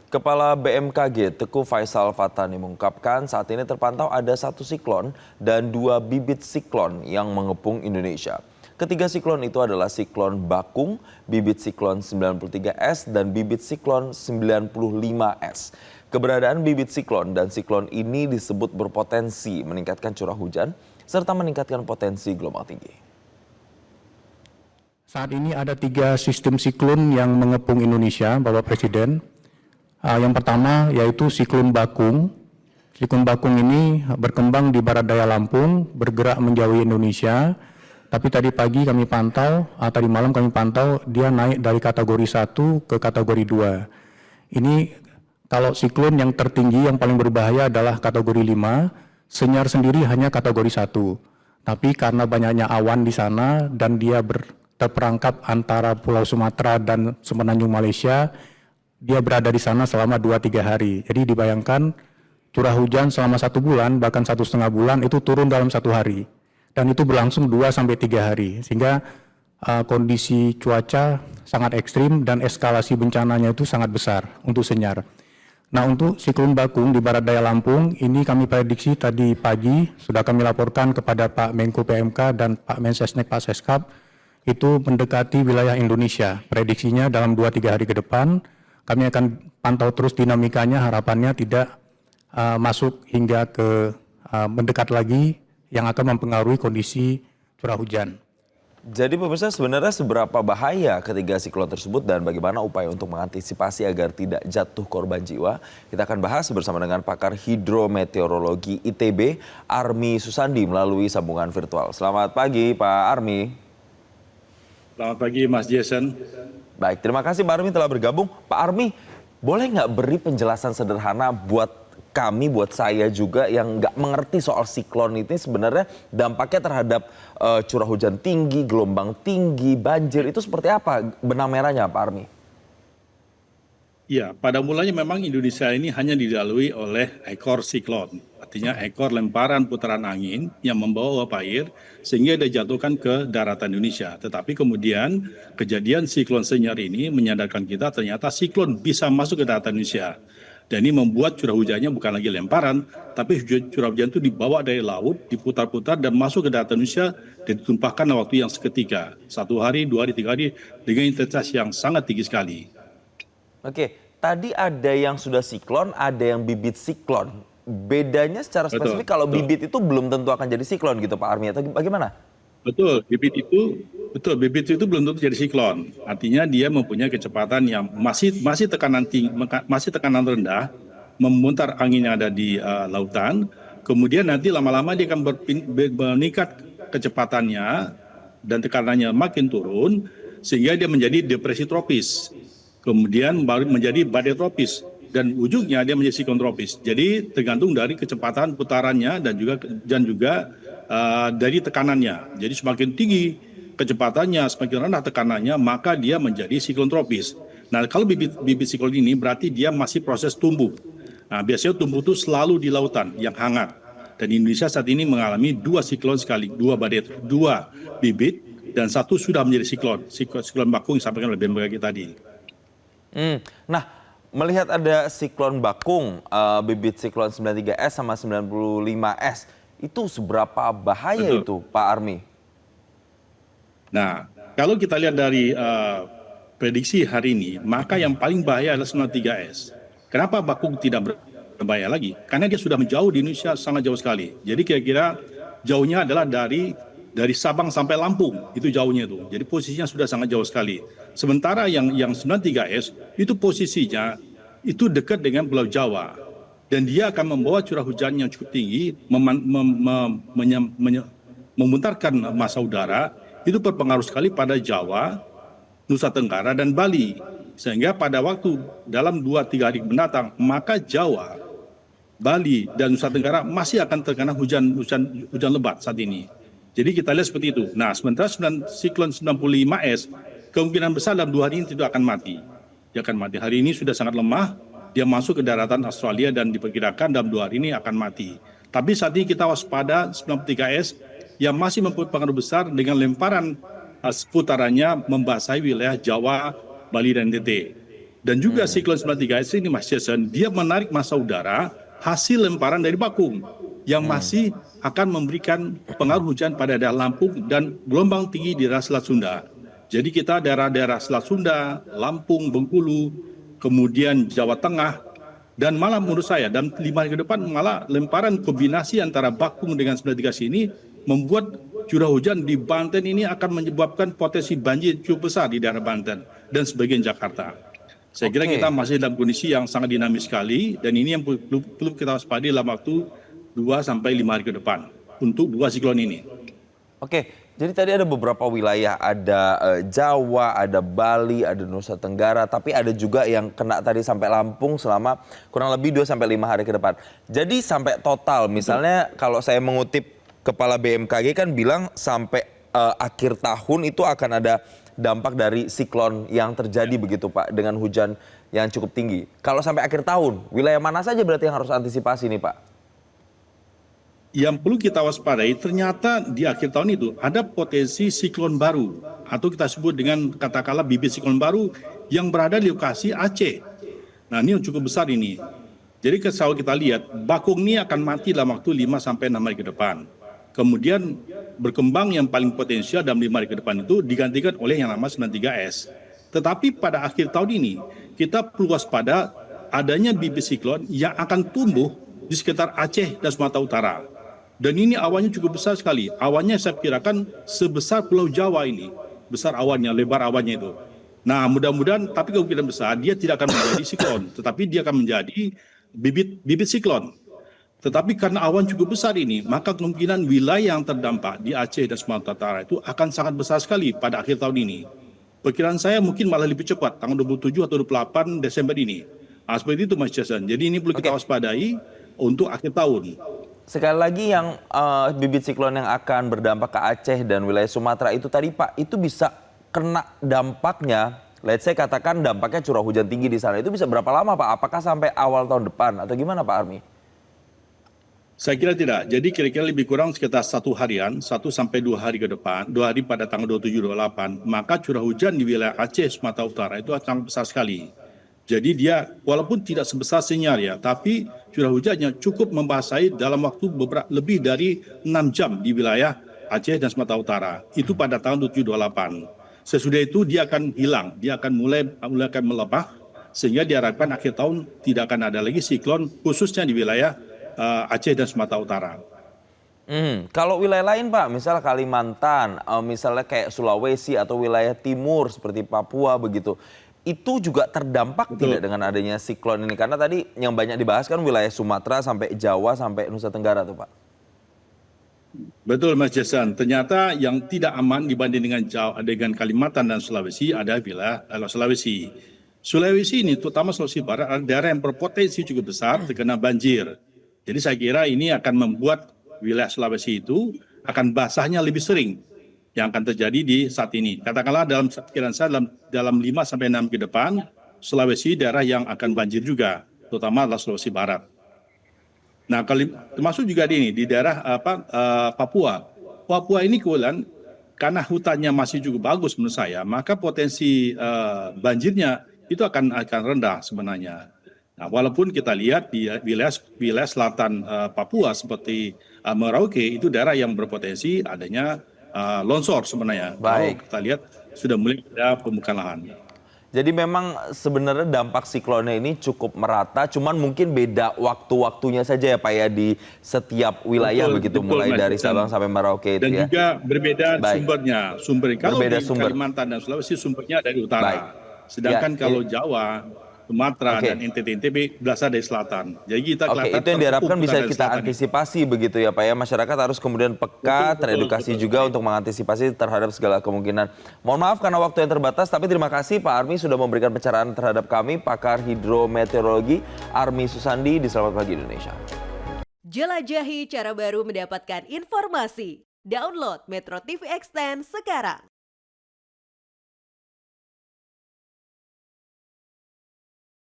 Kepala BMKG Teguh Faisal Fatani mengungkapkan saat ini terpantau ada satu siklon dan dua bibit siklon yang mengepung Indonesia. Ketiga siklon itu adalah siklon Bakung, bibit siklon 93S, dan bibit siklon 95S. Keberadaan bibit siklon dan siklon ini disebut berpotensi meningkatkan curah hujan serta meningkatkan potensi gelombang tinggi. Saat ini ada 3 sistem siklon yang mengepung Indonesia, Bapak Presiden. Yang pertama yaitu siklon Bakung. Siklon Bakung ini berkembang di barat daya Lampung, bergerak menjauhi Indonesia. Tapi tadi pagi kami pantau, tadi malam kami pantau, dia naik dari kategori 1 ke kategori 2. Ini kalau siklon yang tertinggi yang paling berbahaya adalah kategori 5, Senyar sendiri hanya kategori 1. Tapi karena banyaknya awan di sana dan dia terperangkap antara Pulau Sumatera dan Semenanjung Malaysia, dia berada di sana selama 2-3 hari. Jadi dibayangkan curah hujan selama 1 bulan, bahkan 1,5 bulan itu turun dalam 1 hari. Dan itu berlangsung 2-3 hari. Sehingga kondisi cuaca sangat ekstrim dan eskalasi bencananya itu sangat besar untuk Senyar. Nah, untuk siklon Bakung di barat daya Lampung, ini kami prediksi tadi pagi, sudah kami laporkan kepada Pak Menko PMK dan Pak Mensesnek Pak Seskap, itu mendekati wilayah Indonesia. Prediksinya dalam 2-3 hari ke depan, kami akan pantau terus dinamikanya, harapannya tidak masuk hingga ke mendekat lagi yang akan mempengaruhi kondisi curah hujan. Jadi pemirsa, sebenarnya seberapa bahaya ketiga siklon tersebut dan bagaimana upaya untuk mengantisipasi agar tidak jatuh korban jiwa? Kita akan bahas bersama dengan pakar hidrometeorologi ITB, Army Susandi, melalui sambungan virtual. Selamat pagi Pak Army. Selamat pagi Mas Jason. Baik, terima kasih Pak Army telah bergabung. Pak Army, boleh nggak beri penjelasan sederhana buat kami, buat saya juga yang nggak mengerti soal siklon ini sebenarnya dampaknya terhadap curah hujan tinggi, gelombang tinggi, banjir, itu seperti apa benang merahnya Pak Army? Ya, pada mulanya memang Indonesia ini hanya dilalui oleh ekor siklon. Artinya ekor lemparan putaran angin yang membawa uap air sehingga dijatuhkan ke daratan Indonesia. Tetapi kemudian kejadian siklon Senyar ini menyadarkan kita ternyata siklon bisa masuk ke daratan Indonesia. Dan ini membuat curah hujannya bukan lagi lemparan, tapi curah hujan itu dibawa dari laut, diputar-putar dan masuk ke daratan Indonesia dan ditumpahkan dalam waktu yang seketika. 1 hari, 2 hari, 3 hari dengan intensitas yang sangat tinggi sekali. Oke, tadi ada yang sudah siklon, ada yang bibit siklon. Bedanya secara spesifik kalau bibit itu belum tentu akan jadi siklon gitu Pak Army, atau bagaimana? Betul, bibit itu belum tentu jadi siklon. Artinya dia mempunyai kecepatan yang masih tekanan tinggi, masih tekanan rendah, memutar angin yang ada di lautan. Kemudian nanti lama-lama dia akan meningkat kecepatannya dan tekanannya makin turun sehingga dia menjadi depresi tropis. Kemudian baru menjadi badai tropis dan ujungnya dia menjadi siklon tropis. Jadi tergantung dari kecepatan putarannya dan juga dari tekanannya. Jadi semakin tinggi kecepatannya, semakin rendah tekanannya, maka dia menjadi siklon tropis. Nah, kalau bibit siklon ini berarti dia masih proses tumbuh. Nah, biasanya tumbuh itu selalu di lautan yang hangat. Dan Indonesia saat ini mengalami 2 siklon sekali, 2 bibit dan 1 sudah menjadi siklon Bakung yang disampaikan oleh BMKG tadi. Nah, melihat ada siklon Bakung, bibit siklon 93S sama 95S, itu seberapa bahaya itu Pak Army? Nah, kalau kita lihat dari prediksi hari ini, maka yang paling bahaya adalah 93S. Kenapa Bakung tidak berbahaya lagi? Karena dia sudah menjauh di Indonesia sangat jauh sekali. Jadi kira-kira jauhnya adalah dari Sabang sampai Lampung, itu jauhnya itu. Jadi posisinya sudah sangat jauh sekali. Sementara yang 93S itu posisinya itu dekat dengan Pulau Jawa. Dan dia akan membawa curah hujan yang cukup tinggi, memutarkan massa udara, itu berpengaruh sekali pada Jawa, Nusa Tenggara, dan Bali. Sehingga pada waktu dalam 2-3 hari mendatang, maka Jawa, Bali, dan Nusa Tenggara masih akan terkena hujan lebat saat ini. Jadi kita lihat seperti itu. Nah, sementara siklon 95S, kemungkinan besar dalam 2 hari ini tidak akan mati. Dia akan mati. Hari ini sudah sangat lemah, dia masuk ke daratan Australia dan diperkirakan dalam 2 hari ini akan mati. Tapi saat ini kita waspada 93S yang masih mempunyai pengaruh besar dengan lemparan seputarannya membasahi wilayah Jawa, Bali, dan NTT. Dan juga siklon 93S ini Mas Jason, dia menarik massa udara hasil lemparan dari Bakung yang masih akan memberikan pengaruh hujan pada daerah Lampung dan gelombang tinggi di daerah Selat Sunda. Jadi kita daerah-daerah Selat Sunda, Lampung, Bengkulu, kemudian Jawa Tengah, dan malah menurut saya dalam 5 hari ke depan malah lemparan kombinasi antara Bakung dengan 93 ini membuat curah hujan di Banten ini akan menyebabkan potensi banjir cukup besar di daerah Banten dan sebagian Jakarta. Saya kira kita masih dalam kondisi yang sangat dinamis sekali dan ini yang perlu kita waspadai dalam waktu 2 sampai 5 hari ke depan untuk 2 siklon ini. Oke, jadi tadi ada beberapa wilayah, ada Jawa, ada Bali, ada Nusa Tenggara, tapi ada juga yang kena tadi sampai Lampung selama kurang lebih 2 sampai 5 hari ke depan. Jadi sampai total, misalnya kalau saya mengutip Kepala BMKG kan bilang sampai akhir tahun itu akan ada dampak dari siklon yang terjadi begitu Pak, dengan hujan yang cukup tinggi. Kalau sampai akhir tahun, wilayah mana saja berarti yang harus antisipasi nih Pak? Yang perlu kita waspadai ternyata di akhir tahun itu ada potensi siklon baru atau kita sebut dengan katakanlah bibit siklon baru yang berada di lokasi Aceh. Nah ini yang cukup besar ini. Jadi kalau kita lihat Bakung ini akan mati dalam waktu 5 sampai 6 hari ke depan. Kemudian berkembang yang paling potensial dalam 5 hari ke depan itu digantikan oleh yang namanya 93S. Tetapi pada akhir tahun ini kita perlu waspada adanya bibit siklon yang akan tumbuh di sekitar Aceh dan Sumatera Utara. Dan ini awannya cukup besar sekali. Awannya saya kirakan sebesar Pulau Jawa ini. Besar awannya, lebar awannya itu. Nah mudah-mudahan, tapi kemungkinan besar dia tidak akan menjadi siklon. Tetapi dia akan menjadi bibit siklon. Tetapi karena awan cukup besar ini, maka kemungkinan wilayah yang terdampak di Aceh dan Sumatera Utara itu akan sangat besar sekali pada akhir tahun ini. Perkiraan saya mungkin malah lebih cepat, tanggal 27 atau 28 Desember ini. Nah, seperti itu Mas Jason. Jadi ini perlu kita waspadai untuk akhir tahun. Sekali lagi yang bibit siklon yang akan berdampak ke Aceh dan wilayah Sumatera itu tadi Pak, itu bisa kena dampaknya, let's say katakan dampaknya curah hujan tinggi di sana, itu bisa berapa lama Pak? Apakah sampai awal tahun depan atau gimana Pak Army? Saya kira tidak. Jadi kira-kira lebih kurang sekitar 1 harian, 1 sampai 2 hari ke depan, 2 hari pada tanggal 27-28, maka curah hujan di wilayah Aceh, Sumatera Utara itu akan besar sekali. Jadi dia walaupun tidak sebesar Senyar ya, tapi curah hujannya cukup membasahi dalam waktu lebih dari 6 jam di wilayah Aceh dan Sumatera Utara. Itu pada tahun 27-28. Sesudah itu dia akan hilang, dia akan mulai akan melebah, sehingga diharapkan akhir tahun tidak akan ada lagi siklon khususnya di wilayah Aceh dan Sumatera Utara. Kalau wilayah lain Pak, misal Kalimantan, misalnya kayak Sulawesi atau wilayah timur seperti Papua begitu, itu juga terdampak tidak dengan adanya siklon ini? Karena tadi yang banyak dibahas kan wilayah Sumatera sampai Jawa sampai Nusa Tenggara tuh Pak. Betul Mas Jason, ternyata yang tidak aman dibanding dengan Kalimantan dan Sulawesi ada wilayah Sulawesi. Sulawesi ini terutama Sulawesi Barat adalah daerah yang berpotensi cukup besar terkena banjir. Jadi saya kira ini akan membuat wilayah Sulawesi itu akan basahnya lebih sering yang akan terjadi di saat ini. Katakanlah dalam pikiran saya dalam 5 sampai 6 ke depan Sulawesi daerah yang akan banjir juga, terutama adalah Sulawesi Barat. Nah, termasuk juga di daerah Papua. Papua ini kebetulan karena hutannya masih cukup bagus menurut saya, maka potensi banjirnya itu akan rendah sebenarnya. Nah, walaupun kita lihat di wilayah selatan Papua seperti Merauke itu daerah yang berpotensi adanya longsor sebenarnya. Baik. Kalau kita lihat sudah mulai ada pembukaan lahan. Jadi memang sebenarnya dampak siklonnya ini cukup merata, cuman mungkin beda waktu-waktunya saja ya Pak ya di setiap wilayah begitu, mulai dari Sabang sampai Merauke itu dan ya. juga berbeda sumbernya. Kalau Berbeda di sumber. Kalimantan dan Sulawesi sumbernya dari utara. Baik. Sedangkan Ya, kalau Jawa, Sumatera dan NTT berasal dari selatan. Jadi kita Oke, itu yang diharapkan bisa kita selatan. antisipasi begitu ya Pak ya. Masyarakat harus kemudian peka, teredukasi juga untuk mengantisipasi terhadap segala kemungkinan. Mohon maaf karena waktu yang terbatas, tapi terima kasih Pak Army sudah memberikan pencerahan terhadap kami, pakar hidrometeorologi Army Susandi di Selamat Pagi Indonesia. Jelajahi cara baru mendapatkan informasi. Download Metro TV Extend sekarang.